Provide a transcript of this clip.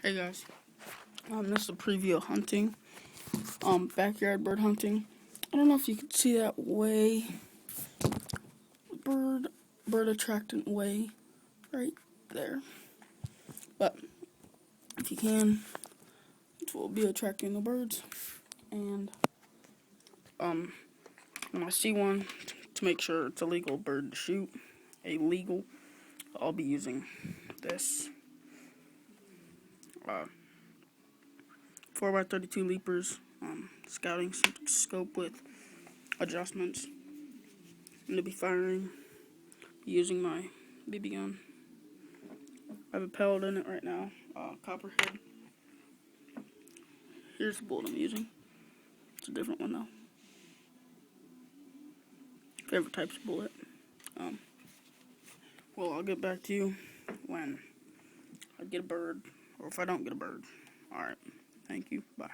Hey guys, this is a preview of hunting, backyard bird hunting. I don't know if you can see that way, bird attractant way, right there. But if you can, it will be attracting the birds. And when I see one, to make sure it's a legal bird to shoot, I'll be using this 4x32 leapers scouting scope with adjustments. I'm going to be firing using my BB gun. I have a pellet in it right now, copperhead. Here's the bullet I'm using. It's a different one though. Favorite types of bullet. Well, I'll get back to you when I get a bird, or if I don't get a bird. Alright, thank you, bye.